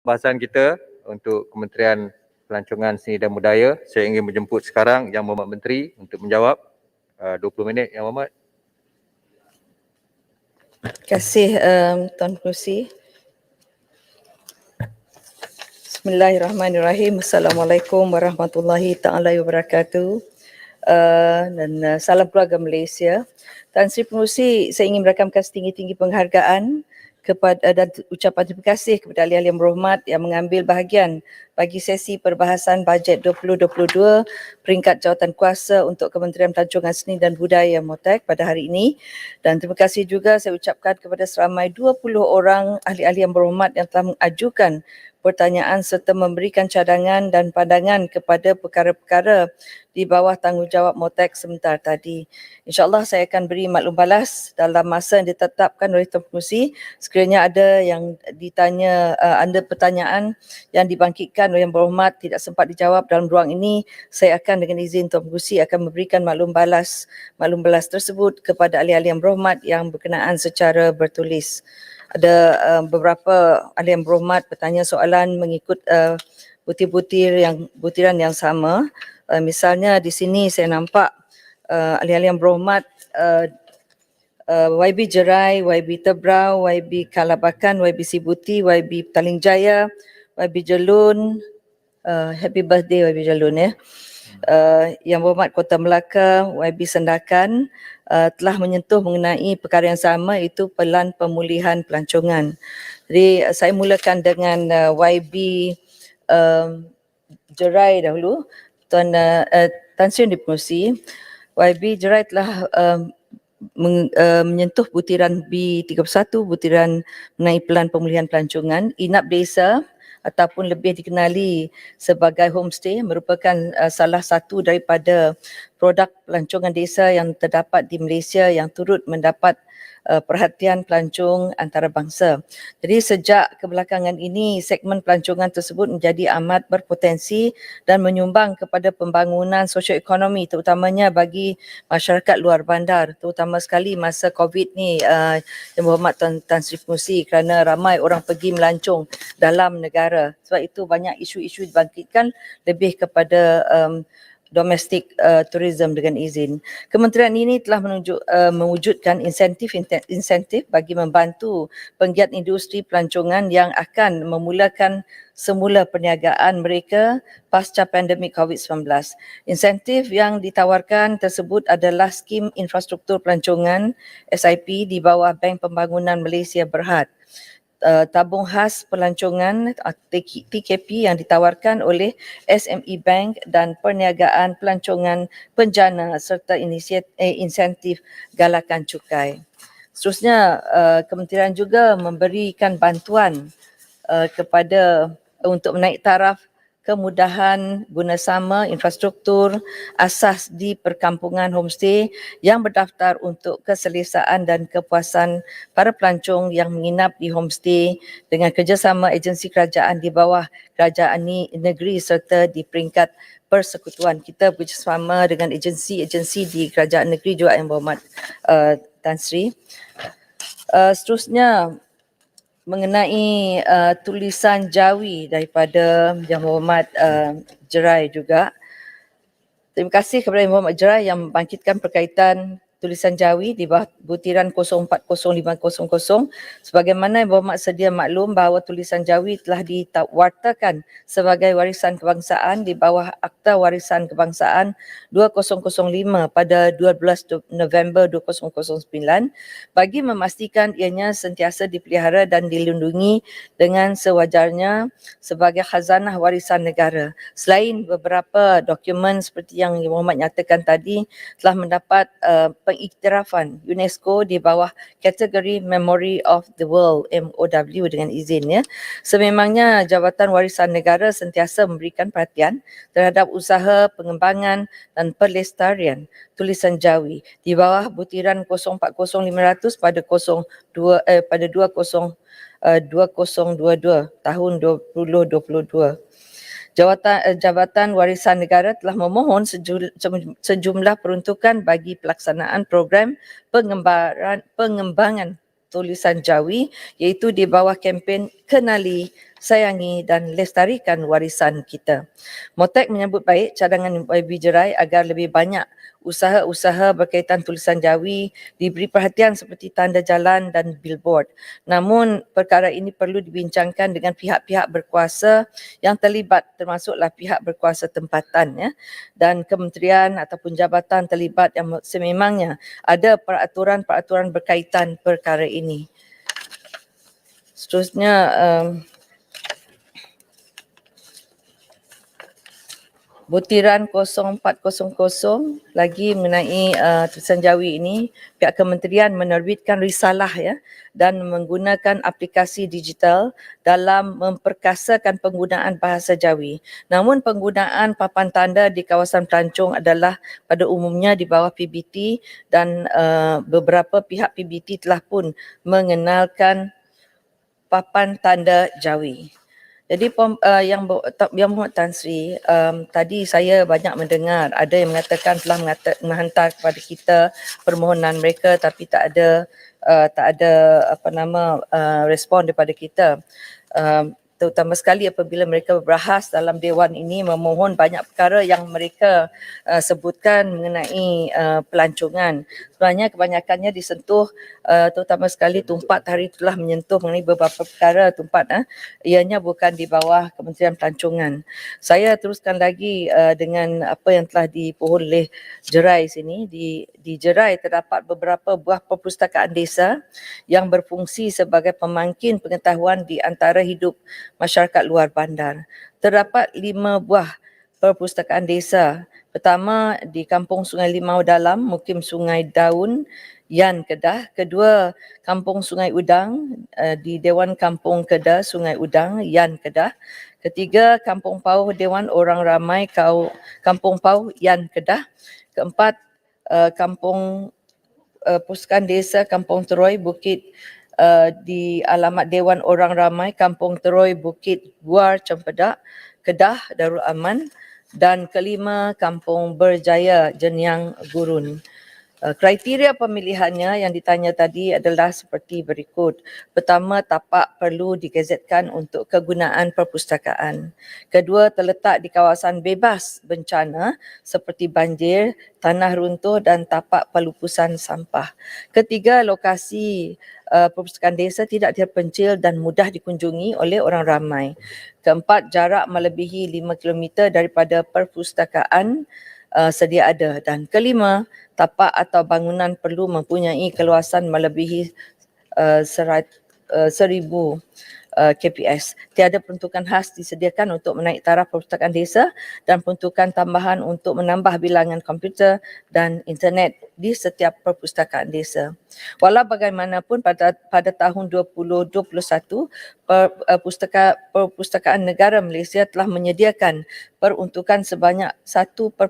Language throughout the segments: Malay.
Bahasan kita untuk Kementerian Pelancongan Seni dan Budaya. Saya ingin menjemput sekarang Yang Berhormat Menteri untuk menjawab 20 minit Yang Berhormat. Terima kasih Tuan Pengerusi. Bismillahirrahmanirrahim. Assalamualaikum warahmatullahi taala wabarakatuh. Dan salam keluarga Malaysia. Tan Sri Pengerusi, saya ingin merakamkan setinggi-tinggi penghargaan kepada dan ucapan terima kasih kepada ahli-ahli yang berhormat yang mengambil bahagian bagi sesi perbahasan bajet 2022 peringkat jawatan kuasa untuk Kementerian Pelancongan Seni dan Budaya MOTEK pada hari ini. Dan terima kasih juga saya ucapkan kepada seramai 20 orang ahli-ahli yang berhormat yang telah mengajukan pertanyaan serta memberikan cadangan dan pandangan kepada perkara-perkara di bawah tanggungjawab MOTEK sebentar tadi. InsyaAllah saya akan beri maklum balas dalam masa yang ditetapkan oleh Tuan Pengerusi. Sekiranya ada yang ditanya, ada pertanyaan yang dibangkitkan oleh Yang Berhormat tidak sempat dijawab dalam ruang ini, saya akan dengan izin Tuan Pengerusi akan memberikan maklum balas tersebut kepada ahli-ahli Yang Berhormat yang berkenaan secara bertulis. Ada beberapa ahli Yang Berhormat bertanya soalan mengikut butiran yang sama. Misalnya di sini saya nampak ahli-ahli Yang Berhormat YB Jerai, YB Tebrau, YB Kalabakan, YB Sibuti, YB Petaling Jaya, YB Jelun, happy birthday YB Jelun ya. Yang Berhormat Kota Melaka, YB Sendakan telah menyentuh mengenai perkara yang sama, iaitu pelan pemulihan pelancongan. Jadi saya mulakan dengan YB Jerai dahulu. Tuan Tan Sri Pengerusi, YB Jerai telah menyentuh butiran B31, butiran mengenai pelan pemulihan pelancongan. Inap Desa ataupun lebih dikenali sebagai homestay merupakan salah satu daripada produk pelancongan desa yang terdapat di Malaysia yang turut mendapat perhatian pelancong antarabangsa. Jadi sejak kebelakangan ini segmen pelancongan tersebut menjadi amat berpotensi dan menyumbang kepada pembangunan sosioekonomi terutamanya bagi masyarakat luar bandar, terutama sekali masa COVID ni Yang Berhormat Tan Sri Pengerusi, kerana ramai orang pergi melancong dalam negara. Sebab itu banyak isu-isu dibangkitkan lebih kepada domestic tourism dengan izin. Kementerian ini telah mewujudkan insentif bagi membantu penggiat industri pelancongan yang akan memulakan semula perniagaan mereka pasca pandemik COVID-19. Insentif yang ditawarkan tersebut adalah skim infrastruktur pelancongan SIP di bawah Bank Pembangunan Malaysia Berhad. Tabung khas pelancongan TKP yang ditawarkan oleh SME Bank dan perniagaan pelancongan penjana serta insentif galakan cukai. Seterusnya, kementerian juga memberikan bantuan kepada untuk menaik taraf kemudahan guna sama infrastruktur asas di perkampungan homestay yang berdaftar untuk keselesaan dan kepuasan para pelancong yang menginap di homestay dengan kerjasama agensi kerajaan di bawah kerajaan negeri serta di peringkat persekutuan. Kita bekerjasama dengan agensi-agensi di kerajaan negeri juga Yang Berhormat Tan Sri. Seterusnya, mengenai tulisan Jawi daripada Yang Berhormat Jerai juga. Terima kasih kepada Yang Berhormat Jerai yang membangkitkan berkaitan tulisan Jawi di bawah butiran 040500. Sebagaimana Yang Berhormat sedia maklum bahawa tulisan Jawi telah diwartakan sebagai warisan kebangsaan di bawah Akta Warisan Kebangsaan 2005 pada 12 November 2009 bagi memastikan ianya sentiasa dipelihara dan dilindungi dengan sewajarnya sebagai khazanah warisan negara. Selain beberapa dokumen seperti yang Yang Berhormat nyatakan tadi telah mendapat pengiktirafan UNESCO di bawah kategori Memory of the World MOW dengan izin ya. Sememangnya Jabatan Warisan Negara sentiasa memberikan perhatian terhadap usaha pengembangan dan pelestarian tulisan Jawi di bawah butiran 040500 pada 2022 tahun 2022. Jabatan Warisan Negara telah memohon sejumlah peruntukan bagi pelaksanaan program pengembangan tulisan Jawi iaitu di bawah kempen Kenali sayangi dan lestarikan warisan kita. Motek menyambut baik cadangan YB Jerai agar lebih banyak usaha-usaha berkaitan tulisan Jawi diberi perhatian seperti tanda jalan dan billboard. Namun perkara ini perlu dibincangkan dengan pihak-pihak berkuasa yang terlibat, termasuklah pihak berkuasa tempatan ya, dan kementerian ataupun jabatan terlibat yang sememangnya ada peraturan-peraturan berkaitan perkara ini. Seterusnya butiran 0400 lagi mengenai tulisan Jawi ini, pihak kementerian menerbitkan risalah ya dan menggunakan aplikasi digital dalam memperkasakan penggunaan bahasa Jawi. Namun penggunaan papan tanda di kawasan pelancong adalah pada umumnya di bawah PBT dan beberapa pihak PBT telah pun mengenalkan papan tanda Jawi. Jadi Yang Muhammad Tan Sri, tadi saya banyak mendengar ada yang mengatakan telah menghantar kepada kita permohonan mereka tapi tak ada respon daripada kita. Terutama sekali apabila mereka berbahas dalam dewan ini memohon banyak perkara yang mereka sebutkan mengenai pelancongan. Sebenarnya kebanyakannya disentuh, terutama sekali Tumpat hari telah menyentuh mengenai beberapa perkara Tumpat, ianya bukan di bawah Kementerian Pelancongan. Saya teruskan lagi dengan apa yang telah dipohon oleh Jerai sini. Di Jerai terdapat beberapa buah perpustakaan desa yang berfungsi sebagai pemangkin pengetahuan di antara hidup masyarakat luar bandar. Terdapat 5 buah perpustakaan desa. Pertama di Kampung Sungai Limau Dalam, Mukim Sungai Daun, Yan Kedah. Kedua, Kampung Sungai Udang di Dewan Kampung Kedah, Sungai Udang, Yan Kedah. Ketiga, Kampung Pauh Dewan Orang Ramai, Kampung Pauh, Yan Kedah. Keempat, Kampung Pusukan Desa Kampung Teroy, Bukit di alamat Dewan Orang Ramai, Kampung Teroy, Bukit Buar, Cempedak, Kedah, Darul Aman. Dan kelima, Kampung Berjaya, Jenyang Gurun. Kriteria pemilihannya yang ditanya tadi adalah seperti berikut. Pertama, tapak perlu digazetkan untuk kegunaan perpustakaan. Kedua, terletak di kawasan bebas bencana seperti banjir, tanah runtuh dan tapak pelupusan sampah. Ketiga, lokasi perpustakaan desa tidak terpencil dan mudah dikunjungi oleh orang ramai. Keempat, jarak melebihi 5 km daripada perpustakaan sedia ada. Dan kelima, tapak atau bangunan perlu mempunyai keluasan melebihi 1,000 kps. Tiada peruntukan khas disediakan untuk menaik taraf perpustakaan desa dan peruntukan tambahan untuk menambah bilangan komputer dan internet di setiap perpustakaan desa. Walau bagaimanapun pada tahun 2021, Perpustakaan Negara Malaysia telah menyediakan peruntukan sebanyak 1.48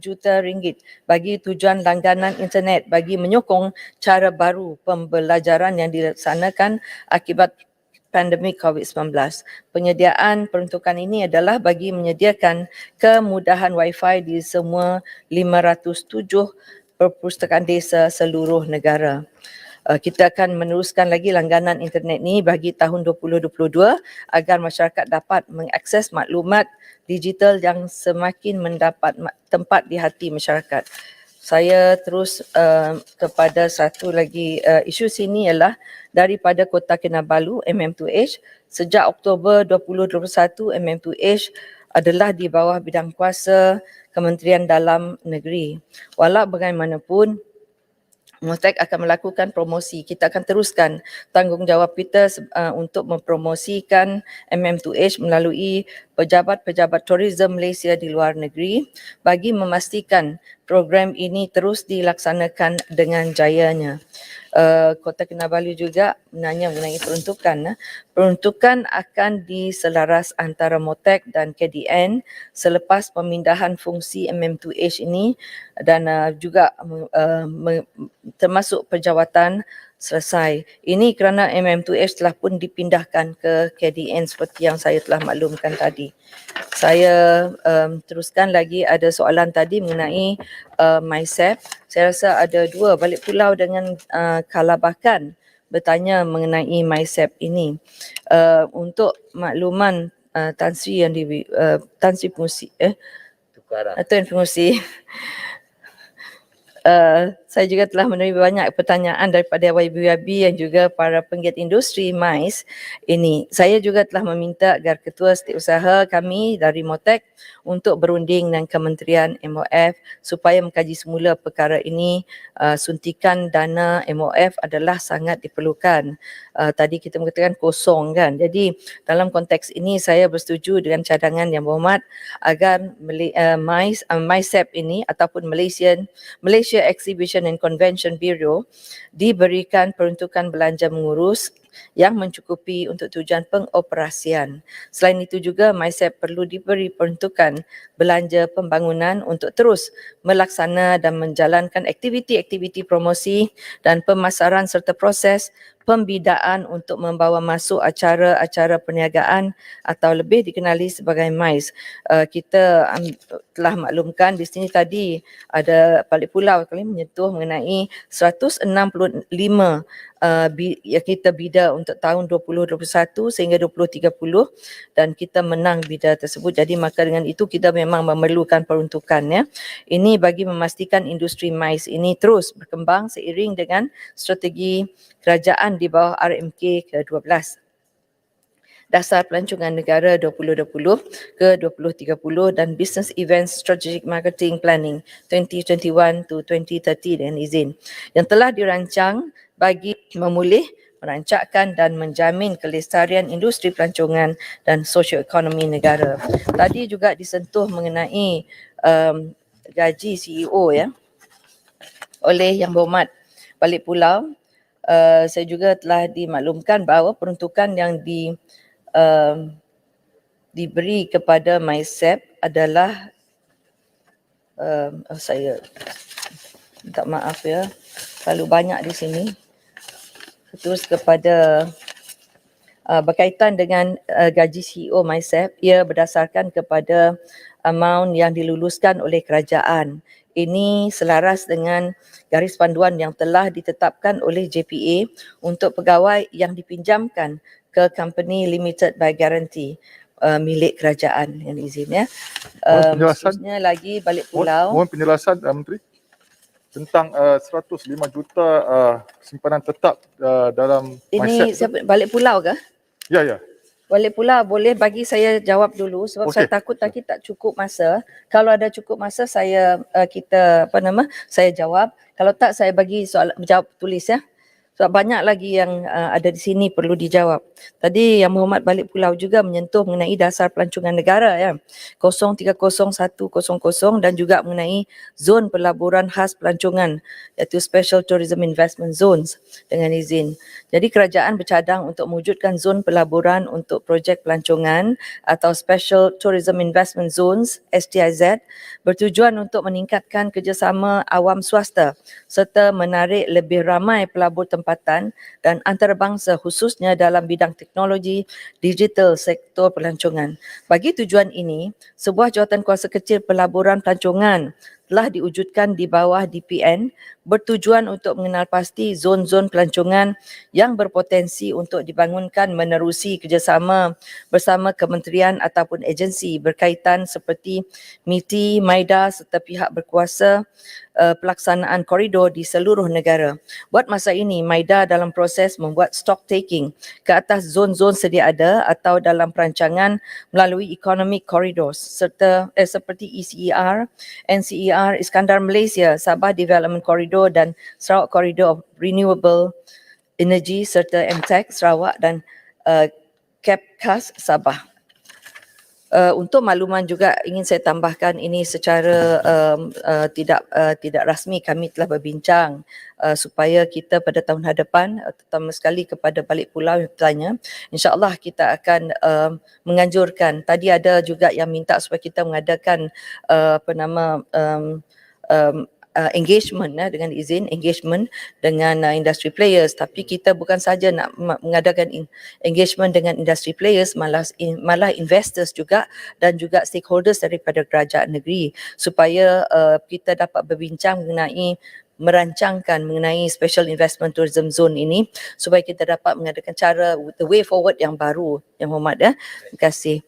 juta ringgit bagi tujuan langganan internet bagi menyokong cara baru pembelajaran yang dilaksanakan akibat pandemik COVID-19. Penyediaan peruntukan ini adalah bagi menyediakan kemudahan Wi-Fi di semua 507 perpustakaan desa seluruh negara. Kita akan meneruskan lagi langganan internet ni bagi tahun 2022 agar masyarakat dapat mengakses maklumat digital yang semakin mendapat tempat di hati masyarakat. Saya terus kepada satu lagi isu sini ialah daripada Kota Kinabalu, MM2H. Sejak Oktober 2021, MM2H adalah di bawah bidang kuasa Kementerian Dalam Negeri. Walau bagaimanapun, Motek akan melakukan promosi. Kita akan teruskan tanggungjawab kita untuk mempromosikan MM2H melalui pejabat-pejabat tourism Malaysia di luar negeri bagi memastikan program ini terus dilaksanakan dengan jayanya. Kota Kinabalu juga menanya mengenai peruntukan. Peruntukan akan diselaras antara Motek dan KDN selepas pemindahan fungsi MM2H ini dan juga termasuk penjawatan selesai. Ini kerana MM2H telah pun dipindahkan ke KDN seperti yang saya telah maklumkan tadi. Saya teruskan lagi, ada soalan tadi mengenai MySEP. Saya rasa ada dua, Balik Pulau dengan Kalabakan. bertanya mengenai MySEP ini. Untuk makluman Tan Sri yang Tan Sri Pengurusi Tuan Pengurusi, saya juga telah menerima banyak pertanyaan daripada YB yang juga para penggiat industri MICE ini. Saya juga telah meminta agar ketua setiausaha kami dari MOTEC untuk berunding dengan Kementerian MOF supaya mengkaji semula perkara ini. Suntikan dana MOF adalah sangat diperlukan. Tadi kita mengatakan kosong kan. Jadi dalam konteks ini saya bersetuju dengan cadangan Yang Berhormat agar MySEP ini ataupun Malaysia Exhibition and Convention Bureau diberikan peruntukan belanja mengurus yang mencukupi untuk tujuan pengoperasian. Selain itu juga MySEP perlu diberi peruntukan belanja pembangunan untuk terus melaksana dan menjalankan aktiviti-aktiviti promosi dan pemasaran serta proses pembidaan untuk membawa masuk acara-acara perniagaan atau lebih dikenali sebagai MICE. Kita telah maklumkan di sini tadi ada Balik Pulau kali menyentuh mengenai 165 yang kita bida untuk tahun 2021 sehingga 2030 dan kita menang bida tersebut. Jadi maka dengan itu kita memang memerlukan peruntukan ya. Ini bagi memastikan industri MICE ini terus berkembang seiring dengan strategi kerajaan di bawah RMK ke-12. Dasar Pelancongan Negara 2020 ke 2030 dan Business Events Strategic Marketing Planning 2021 to 2030 dengan izin yang telah dirancang bagi memulih, merancangkan dan menjamin kelestarian industri pelancongan dan sosioekonomi negara. Tadi juga disentuh mengenai gaji CEO ya oleh Yang Berhormat Balik Pulau. Saya juga telah dimaklumkan bahawa peruntukan yang diberi kepada MySEP adalah saya minta maaf ya, terlalu banyak di sini. Terus kepada berkaitan dengan gaji CEO MySEP, ia berdasarkan kepada amount yang diluluskan oleh kerajaan. Ini selaras dengan garis panduan yang telah ditetapkan oleh JPA untuk pegawai yang dipinjamkan ke company limited by guarantee milik kerajaan yang izin ya. Khususnya lagi Balik Pulau. Mohon penjelasan Menteri tentang 105 juta simpanan tetap dalam Ini MySEP. siapa, Balik Pulau ke? Ya. Balik Pulau, boleh bagi saya jawab dulu sebab saya takut tadi tak cukup masa. Kalau ada cukup masa saya saya jawab. Kalau tak saya bagi soal jawab tulis ya. Sebab banyak lagi yang ada di sini perlu dijawab. Tadi Yang Berhormat Balik Pulau juga menyentuh mengenai dasar pelancongan negara ya. 030100 dan juga mengenai zon pelaburan khas pelancongan iaitu Special Tourism Investment Zones dengan izin. Jadi kerajaan bercadang untuk mewujudkan zon pelaburan untuk projek pelancongan atau Special Tourism Investment Zones STIZ bertujuan untuk meningkatkan kerjasama awam swasta serta menarik lebih ramai pelabur tempatan dan antarabangsa khususnya dalam bidang teknologi digital sektor pelancongan. Bagi tujuan ini, sebuah jawatan kuasa kecil pelaburan pelancongan telah diwujudkan di bawah DPN bertujuan untuk mengenal pasti zon-zon pelancongan yang berpotensi untuk dibangunkan menerusi kerjasama bersama kementerian ataupun agensi berkaitan seperti MITI, MIDA serta pihak berkuasa pelaksanaan koridor di seluruh negara. Buat masa ini, MIDA dalam proses membuat stock taking ke atas zon-zon sedia ada atau dalam perancangan melalui economic corridors serta seperti ECER, NCER, Iskandar Malaysia, Sabah Development Corridor dan Sarawak Corridor of Renewable Energy serta MTEC Sarawak dan CAPCAS Sabah. Untuk makluman juga ingin saya tambahkan ini secara tidak rasmi kami telah berbincang supaya kita pada tahun hadapan terutama sekali kepada Balik Pulau yang bertanya, insya-Allah kita akan menganjurkan. Tadi ada juga yang minta supaya kita mengadakan engagement dengan izin engagement dengan industry players, tapi kita bukan saja nak mengadakan engagement dengan industry players, malah investors juga dan juga stakeholders daripada kerajaan negeri supaya kita dapat berbincang mengenai merancangkan mengenai Special Investment Tourism Zone ini supaya kita dapat mengadakan cara the way forward yang baru, Yang Hormat ya. Terima kasih.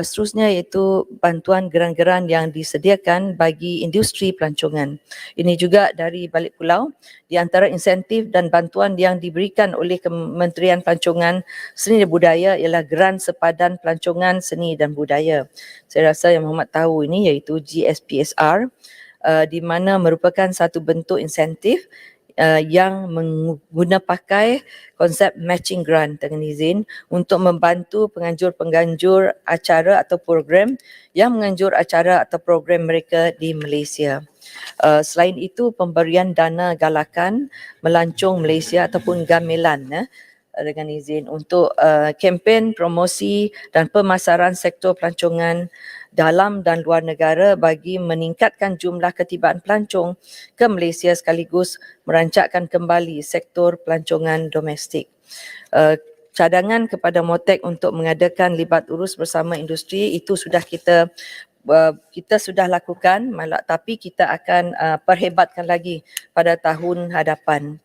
Seterusnya iaitu bantuan geran-geran yang disediakan bagi industri pelancongan. Ini juga dari balik pulau. Di antara insentif dan bantuan yang diberikan oleh Kementerian Pelancongan Seni dan Budaya ialah geran sepadan pelancongan seni dan budaya. Saya rasa Yang Hormat tahu ini iaitu GSPSR. Di mana merupakan satu bentuk insentif yang mengguna pakai konsep matching grant dengan izin untuk membantu penganjur-penganjur acara atau program yang menganjur acara atau program mereka di Malaysia. Selain itu, pemberian dana galakan melancong Malaysia ataupun gamelan dengan izin untuk kempen promosi dan pemasaran sektor pelancongan dalam dan luar negara bagi meningkatkan jumlah ketibaan pelancong ke Malaysia sekaligus merancakkan kembali sektor pelancongan domestik. Cadangan kepada MOTEC untuk mengadakan libat urus bersama industri itu sudah kita sudah lakukan, tapi kita akan perhebatkan lagi pada tahun hadapan.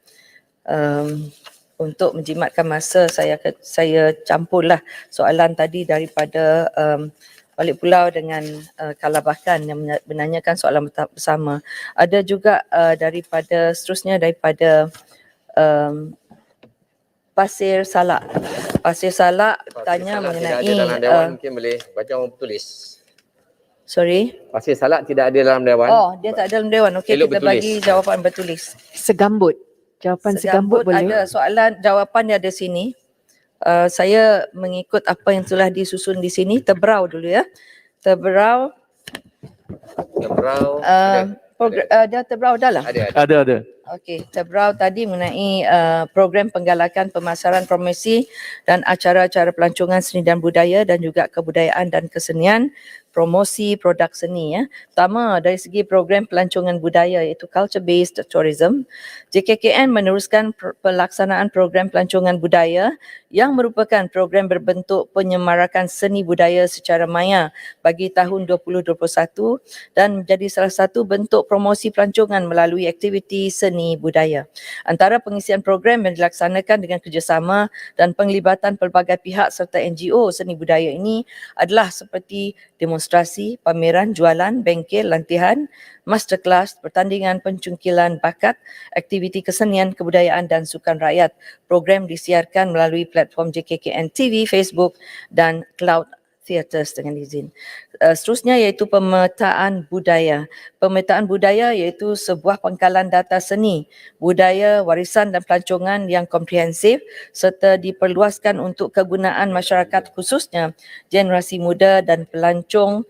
Untuk menjimatkan masa, saya campurlah soalan tadi daripada balik pulau dengan Kalabakan yang menanyakan soalan bersama. Ada juga daripada seterusnya daripada Pasir Salak. Pasir Salak tanya mengenai tidak ada dalam dewan, mungkin boleh baca orang tulis. Sorry. Pasir Salak tidak ada dalam dewan. Oh, dia tak ada dalam dewan. Okey, Elok kita bertulis. bagi jawapan bertulis. Segambut. Jawapan segambut boleh. Ada soalan, jawapan dia ada sini. Saya mengikut apa yang telah disusun di sini. Tebrau dulu ya. Tebrau. Tebrau. Dia tebrau dah lah. Ada. Okey, Tebrau tadi mengenai program penggalakan pemasaran promosi dan acara-acara pelancongan seni dan budaya dan juga kebudayaan dan kesenian, promosi produk seni ya. Pertama dari segi program pelancongan budaya iaitu culture based tourism, JKKN meneruskan pelaksanaan program pelancongan budaya yang merupakan program berbentuk penyemarakan seni budaya secara maya bagi tahun 2021 dan menjadi salah satu bentuk promosi pelancongan melalui aktiviti seni budaya. Antara pengisian program yang dilaksanakan dengan kerjasama dan penglibatan pelbagai pihak serta NGO seni budaya ini adalah seperti demonstrasi, pameran, jualan, bengkel, lantihan, masterclass, pertandingan pencungkilan bakat, aktiviti kesenian, kebudayaan dan sukan rakyat. Program disiarkan melalui platform JKKN TV, Facebook dan Cloud Theatres dengan izin. Seterusnya iaitu pemetaan budaya. Pemetaan budaya iaitu sebuah pangkalan data seni, budaya, warisan dan pelancongan yang komprehensif serta diperluaskan untuk kegunaan masyarakat khususnya generasi muda dan pelancong.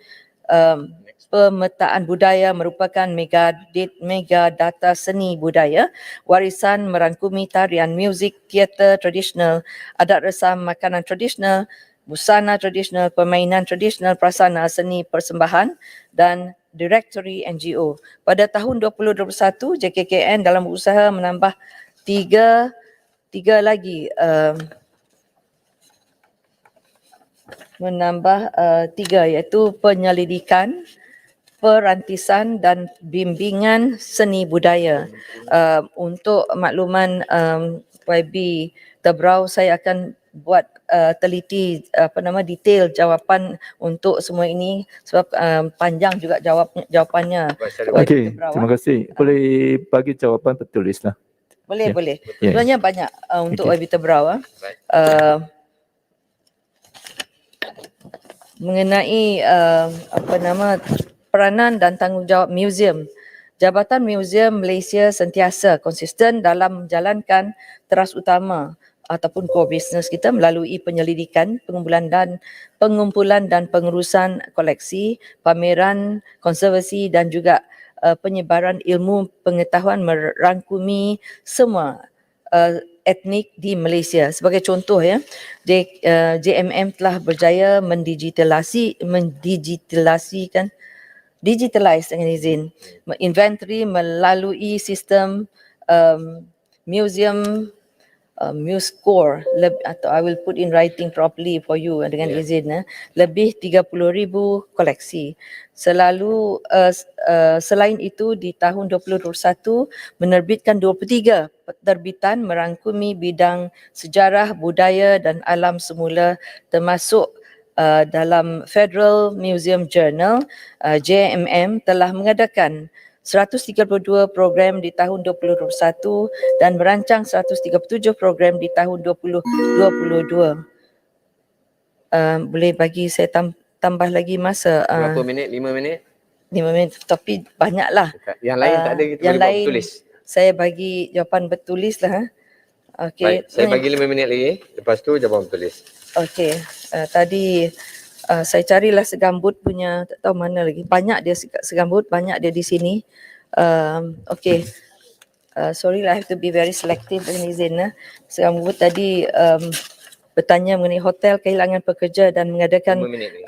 Pemetaan budaya merupakan mega data seni budaya. Warisan merangkumi tarian, muzik, teater tradisional, adat resam, makanan tradisional, busana tradisional, permainan tradisional, prasana seni persembahan dan direktori NGO. Pada tahun 2021, JKKN dalam berusaha menambah tiga lagi iaitu penyelidikan, perantisan dan bimbingan seni budaya. Untuk makluman YB Tebrau, saya akan buat teliti detail jawapan untuk semua ini sebab panjang juga jawapannya. Okey, terima kasih. Boleh bagi jawapan tertulis lah. Boleh. Ya. Sebenarnya banyak untuk YB Tebrau. Mengenai peranan dan tanggungjawab muzium. Jabatan Muzium Malaysia sentiasa konsisten dalam menjalankan teras utama ataupun core business kita melalui penyelidikan, pengumpulan dan pengurusan koleksi, pameran, konservasi dan juga penyebaran ilmu pengetahuan merangkumi semua etnik di Malaysia. Sebagai contoh ya, JMM telah berjaya digitalize dengan izin inventory melalui sistem museum Muse Core atau I will put in writing properly for you dengan izin lebih 30,000 koleksi. Selain itu di tahun 2021 menerbitkan 23 terbitan merangkumi bidang sejarah, budaya dan alam semula termasuk dalam Federal Museum Journal JMM telah mengadakan 132 program di tahun 2021 dan merancang 137 program di tahun 2022. Boleh bagi saya tambah lagi masa? Berapa minit? 5 minit? 5 minit, tapi banyaklah. Yang lain tak ada, kita Yang boleh buat lain bertulis. saya bagi jawapan bertulis lah. Okey. Baik, saya bagi 5 minit lagi. Lepas tu jawapan bertulis. Okey, tadi saya carilah segambut punya, tak tahu mana lagi. Banyak dia segambut, banyak dia di sini. Okey. Sorry lah, I have to be very selective dengan izin. Segambut tadi bertanya mengenai hotel kehilangan pekerja dan 5 mengadakan minit lagi.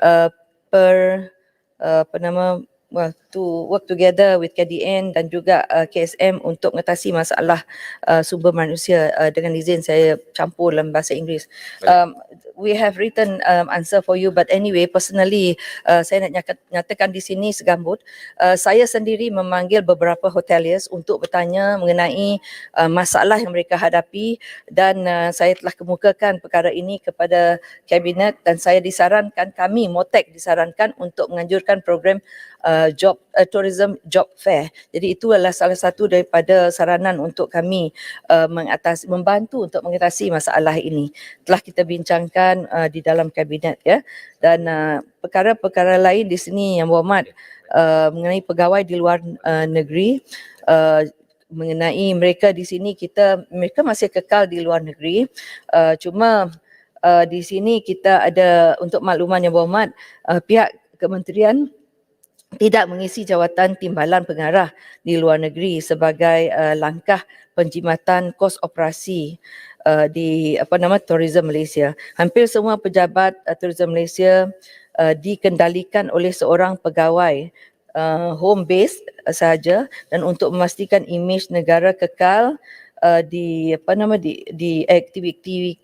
to work together with KDN dan juga KSM untuk mengatasi masalah sumber manusia. Dengan izin saya campur dalam bahasa Inggeris. We have written answer for you, but anyway personally saya nak nyatakan di sini segambut. Saya sendiri memanggil beberapa hoteliers untuk bertanya mengenai masalah yang mereka hadapi dan saya telah kemukakan perkara ini kepada Kabinet dan saya disarankan, kami MOTEC disarankan untuk menganjurkan program tourism job fair. Jadi itu adalah salah satu daripada saranan untuk kami membantu untuk mengatasi masalah ini. Telah kita bincangkan di dalam kabinet ya. Dan perkara-perkara lain di sini yang berhormat mengenai pegawai di luar negeri, mengenai mereka di sini mereka masih kekal di luar negeri. Cuma di sini kita ada, untuk makluman yang berhormat, pihak kementerian tidak mengisi jawatan timbalan pengarah di luar negeri sebagai langkah penjimatan kos operasi di Tourism Malaysia. Hampir semua pejabat Tourism Malaysia dikendalikan oleh seorang pegawai home base sahaja, dan untuk memastikan imej negara kekal di aktiviti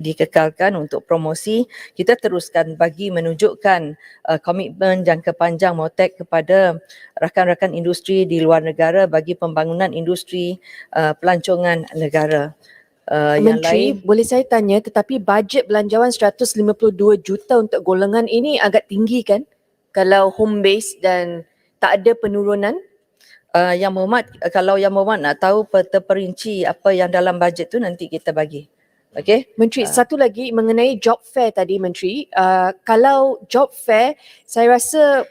dikekalkan untuk promosi, kita teruskan bagi menunjukkan komitmen jangka panjang MOTEC kepada rakan-rakan industri di luar negara bagi pembangunan industri pelancongan negara. Menteri, boleh saya tanya, tetapi bajet belanjawan 152 juta untuk golongan ini agak tinggi kan? Kalau home base dan tak ada penurunan? Yang berhormat, kalau yang berhormat nak tahu terperinci apa yang dalam bajet tu, nanti kita bagi. Okey? Menteri, satu lagi mengenai job fair tadi Menteri. Kalau job fair, saya rasa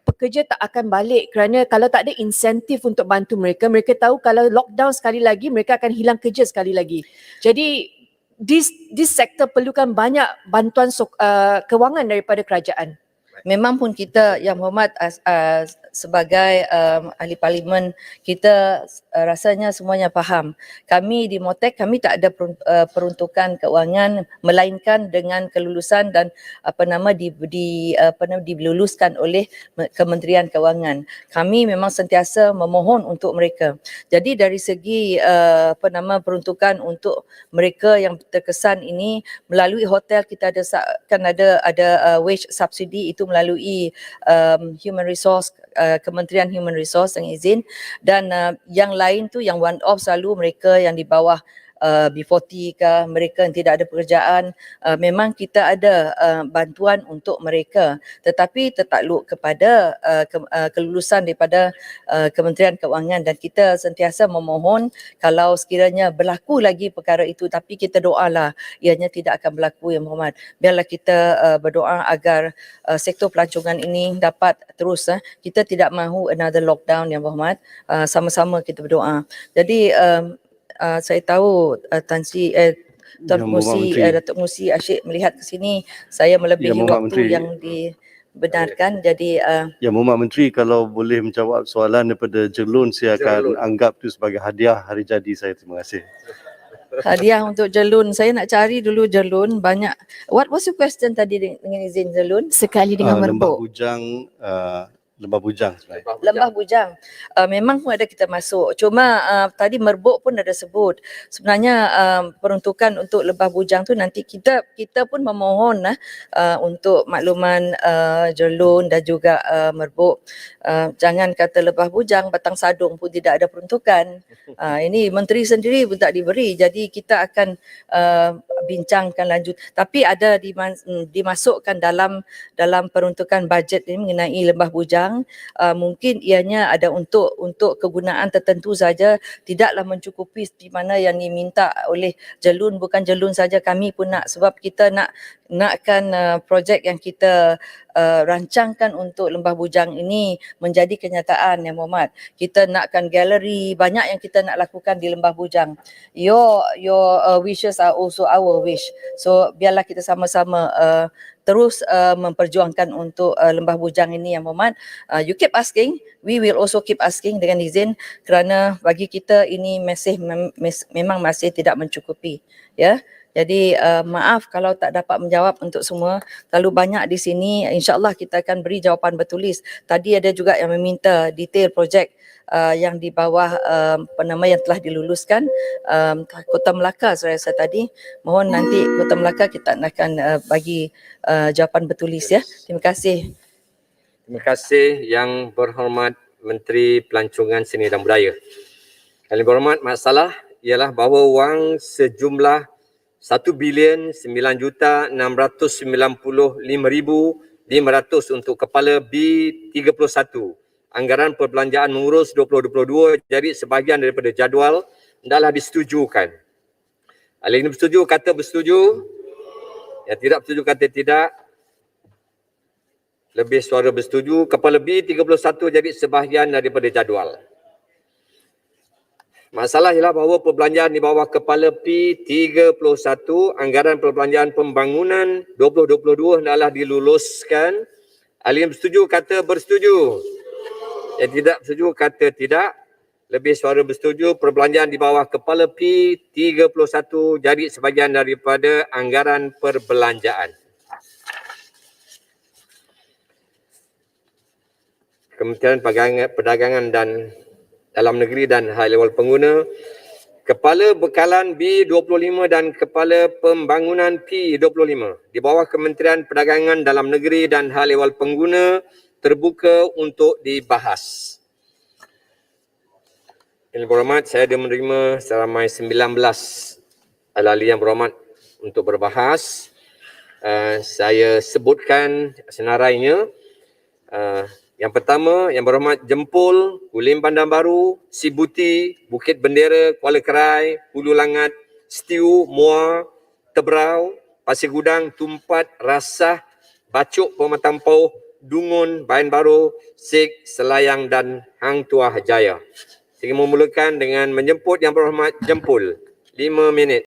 pekerja tak akan balik kerana kalau tak ada insentif untuk bantu mereka, mereka tahu kalau lockdown sekali lagi, mereka akan hilang kerja sekali lagi. Jadi, this sektor perlukan banyak bantuan kewangan daripada kerajaan. Memang pun kita yang berhormat sebagai ahli parlimen, kita rasanya semuanya faham. Kami di MOTEC, kami tak ada peruntukan keuangan melainkan dengan kelulusan dan diluluskan oleh Kementerian Kewangan. Kami memang sentiasa memohon untuk mereka. Jadi dari segi peruntukan untuk mereka yang terkesan ini, melalui hotel kita ada wage subsidy, itu melalui human resource, Kementerian Human Resource yang izin, dan yang lain tu yang one off selalu mereka yang di bawah B40 ke, mereka yang tidak ada pekerjaan, memang kita ada bantuan untuk mereka, tetapi tertakluk kepada kelulusan daripada Kementerian Kewangan, dan kita sentiasa memohon kalau sekiranya berlaku lagi perkara itu, tapi kita doalah ianya tidak akan berlaku, yang berhormat. Biarlah kita berdoa agar sektor pelancongan ini dapat terus. Kita tidak mahu another lockdown, yang berhormat. Sama-sama kita berdoa. Jadi saya tahu Tuan Pengerusi, Datuk Pengerusi asyik melihat ke sini, saya melebihi waktu Menteri. yang dibenarkan. Jadi Yang Mohd Menteri, kalau boleh menjawab soalan daripada Jelun, saya akan anggap itu sebagai hadiah hari jadi saya. Terima kasih. hadiah untuk Jelun, saya nak cari dulu Jelun banyak. What was your question tadi dengan izin Jelun? Sekali dengan Lembah merbuk. Bujang Lembah Bujang sebenarnya. Lembah Bujang. Memang pun ada kita masuk. Cuma tadi Merbuk pun ada sebut. Sebenarnya peruntukan untuk Lembah Bujang tu nanti kita pun memohon untuk makluman Jerlun dan juga Merbuk. Jangan kata Lembah Bujang, Batang Sadung pun tidak ada peruntukan. Ini menteri sendiri pun tak diberi. Jadi kita akan bincangkan lanjut. Tapi ada dimasukkan dalam peruntukan bajet ini mengenai Lembah Bujang. Mungkin ianya ada untuk kegunaan tertentu saja, tidaklah mencukupi di mana yang diminta oleh Jelun. Bukan Jelun saja, kami pun nak, sebab kita nakkan projek yang kita rancangkan untuk Lembah Bujang ini menjadi kenyataan, ya Muhammad. Kita nakkan galeri, banyak yang kita nak lakukan di Lembah Bujang. Your wishes are also our wish. So biarlah kita sama-sama terus memperjuangkan untuk Lembah Bujang ini, ya Muhammad. You keep asking, we will also keep asking dengan izin, kerana bagi kita ini memang masih tidak mencukupi, ya. Jadi maaf kalau tak dapat menjawab untuk semua. Terlalu banyak di sini, insya-Allah kita akan beri jawapan bertulis. Tadi ada juga yang meminta detail projek yang di bawah yang telah diluluskan Kota Melaka. Saya tadi mohon nanti Kota Melaka kita akan bagi jawapan bertulis, ya. Terima kasih. Terima kasih Yang Berhormat Menteri Pelancongan Seni dan Budaya. Yang berhormat, masalah ialah bahawa wang sejumlah 1,695,500 untuk kepala B31 anggaran perbelanjaan mengurus 2022 jadi sebahagian daripada jadual hendaklah disetujukan. Ahli ini bersetuju kata bersetuju, yang tidak bersetuju kata tidak. Lebih suara bersetuju, kepala B31 jadi sebahagian daripada jadual. Masalah ialah bahawa perbelanjaan di bawah kepala P31 anggaran perbelanjaan pembangunan 2022 hendaklah diluluskan. Ahli yang bersetuju kata bersetuju. Yang tidak bersetuju kata tidak. Lebih suara bersetuju, perbelanjaan di bawah kepala P31 jadi sebahagian daripada anggaran perbelanjaan. Kementerian Perdagangan dan Dalam Negeri dan High Level Pengguna, Kepala Bekalan B25 dan Kepala Pembangunan P25 di bawah Kementerian Perdagangan Dalam Negeri dan High Level Pengguna terbuka untuk dibahas. Yang berhormat, saya ada menerima seramai 19 ahli yang berhormat untuk berbahas. Saya sebutkan senarainya. Yang pertama, Yang Berhormat Jempol, Gulim Bandar Baru, Sibuti, Bukit Bendera, Kuala Kerai, Hulu Langat, Stiu, Muar, Tebrau, Pasir Gudang, Tumpat, Rasah, Bacok, Pematang Pauh, Dungun, Bayan Baru, Sik, Selayang dan Hang Tuah Jaya. Saya memulakan dengan menjemput Yang Berhormat Jempol. 5 minit.